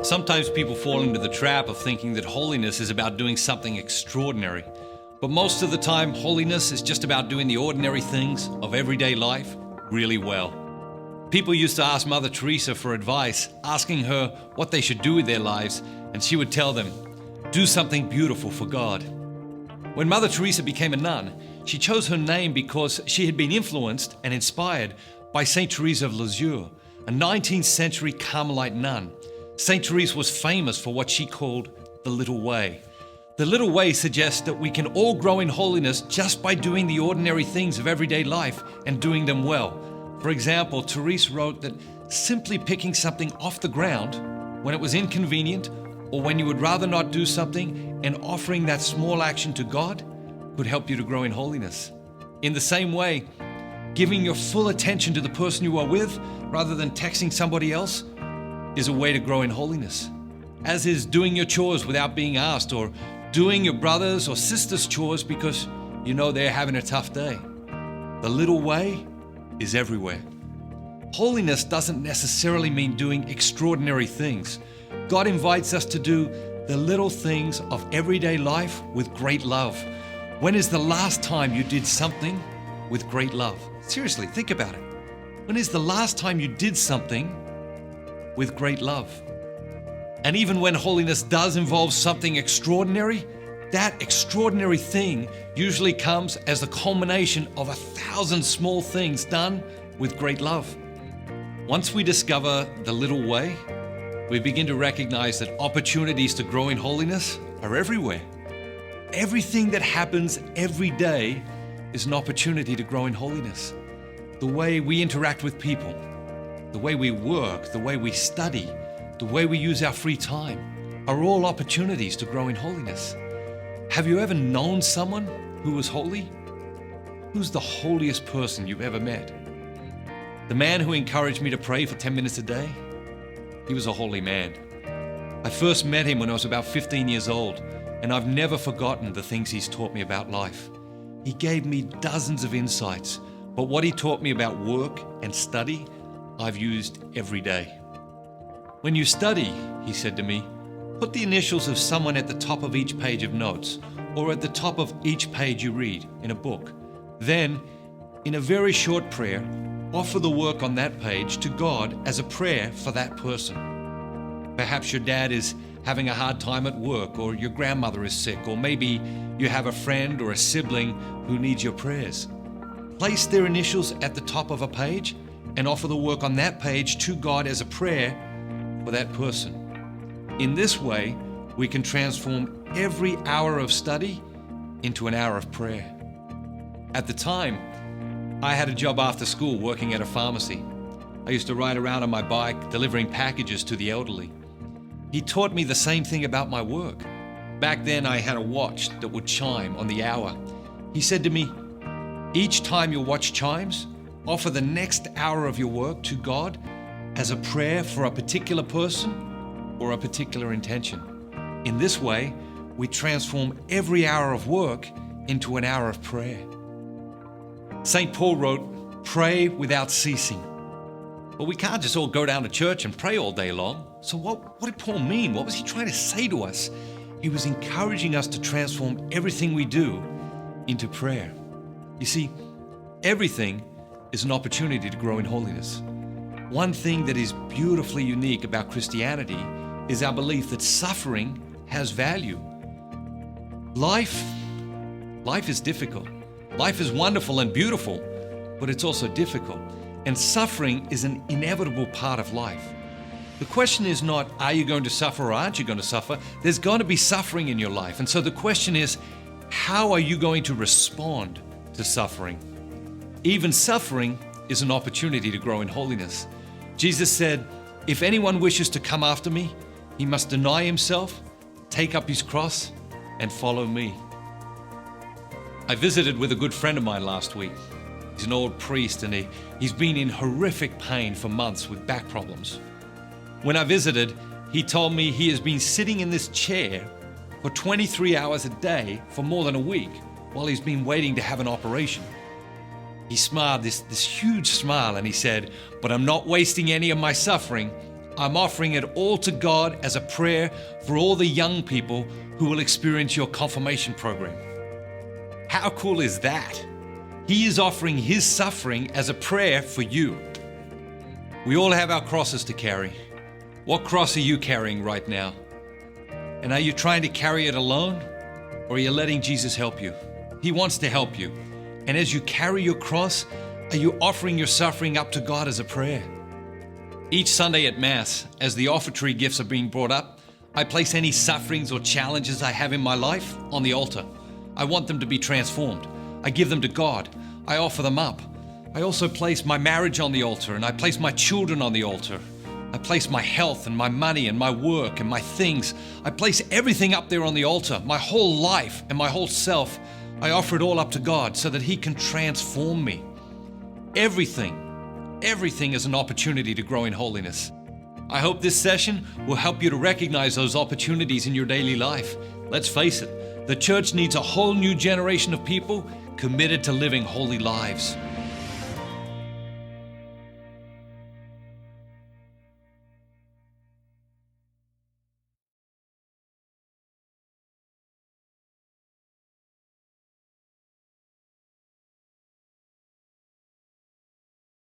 Sometimes people fall into the trap of thinking that holiness is about doing something extraordinary. But most of the time, holiness is just about doing the ordinary things of everyday life really well. People used to ask Mother Teresa for advice, asking her what they should do with their lives, and she would tell them, do something beautiful for God. When Mother Teresa became a nun, she chose her name because she had been influenced and inspired by Saint Teresa of Lisieux, a 19th century Carmelite nun. Saint Teresa was famous for what she called the little way. The little way suggests that we can all grow in holiness just by doing the ordinary things of everyday life and doing them well. For example, Teresa wrote that simply picking something off the ground when it was inconvenient or when you would rather not do something and offering that small action to God could help you to grow in holiness. In the same way, giving your full attention to the person you are with rather than texting somebody else is a way to grow in holiness. As is doing your chores without being asked, or doing your brother's or sister's chores because you know they're having a tough day. The little way is everywhere. Holiness doesn't necessarily mean doing extraordinary things. God invites us to do the little things of everyday life with great love. When is the last time you did something with great love? Seriously, think about it. When is the last time you did something with great love? And even when holiness does involve something extraordinary, that extraordinary thing usually comes as the culmination of 1,000 small things done with great love. Once we discover the little way, we begin to recognize that opportunities to grow in holiness are everywhere. Everything that happens every day is an opportunity to grow in holiness. The way we interact with people, the way we work, the way we study, the way we use our free time are all opportunities to grow in holiness. Have you ever known someone who was holy? Who's the holiest person you've ever met? The man who encouraged me to pray for 10 minutes a day? He was a holy man. I first met him when I was about 15 years old, and I've never forgotten the things he's taught me about life. He gave me dozens of insights, but what he taught me about work and study, I've used every day. When you study, he said to me, put the initials of someone at the top of each page of notes or at the top of each page you read in a book. Then, in a very short prayer, offer the work on that page to God as a prayer for that person. Perhaps your dad is having a hard time at work, or your grandmother is sick, or maybe you have a friend or a sibling who needs your prayers. Place their initials at the top of a page and offer the work on that page to God as a prayer for that person. In this way, we can transform every hour of study into an hour of prayer. At the time, I had a job after school working at a pharmacy. I used to ride around on my bike delivering packages to the elderly. He taught me the same thing about my work. Back then, I had a watch that would chime on the hour. He said to me, each time your watch chimes, offer the next hour of your work to God as a prayer for a particular person or a particular intention. In this way, we transform every hour of work into an hour of prayer. St. Paul wrote, pray without ceasing. But we can't just all go down to church and pray all day long. So what did Paul mean? What was he trying to say to us? He was encouraging us to transform everything we do into prayer. You see, everything is an opportunity to grow in holiness. One thing that is beautifully unique about Christianity is our belief that suffering has value. Life is difficult. Life is wonderful and beautiful, but it's also difficult. And suffering is an inevitable part of life. The question is not, are you going to suffer or aren't you going to suffer? There's going to be suffering in your life. And so the question is, how are you going to respond to suffering? Even suffering is an opportunity to grow in holiness. Jesus said, if anyone wishes to come after me, he must deny himself, take up his cross, and follow me. I visited with a good friend of mine last week. He's an old priest and he's been in horrific pain for months with back problems. When I visited, he told me he has been sitting in this chair for 23 hours a day for more than a week while he's been waiting to have an operation. He smiled this huge smile and he said, but I'm not wasting any of my suffering. I'm offering it all to God as a prayer for all the young people who will experience your confirmation program. How cool is that? He is offering His suffering as a prayer for you. We all have our crosses to carry. What cross are you carrying right now? And are you trying to carry it alone? Or are you letting Jesus help you? He wants to help you. And as you carry your cross, are you offering your suffering up to God as a prayer? Each Sunday at Mass, as the offertory gifts are being brought up, I place any sufferings or challenges I have in my life on the altar. I want them to be transformed. I give them to God. I offer them up. I also place my marriage on the altar, and I place my children on the altar. I place my health and my money and my work and my things. I place everything up there on the altar, my whole life and my whole self. I offer it all up to God so that He can transform me. Everything is an opportunity to grow in holiness. I hope this session will help you to recognize those opportunities in your daily life. Let's face it, the church needs a whole new generation of people committed to living holy lives.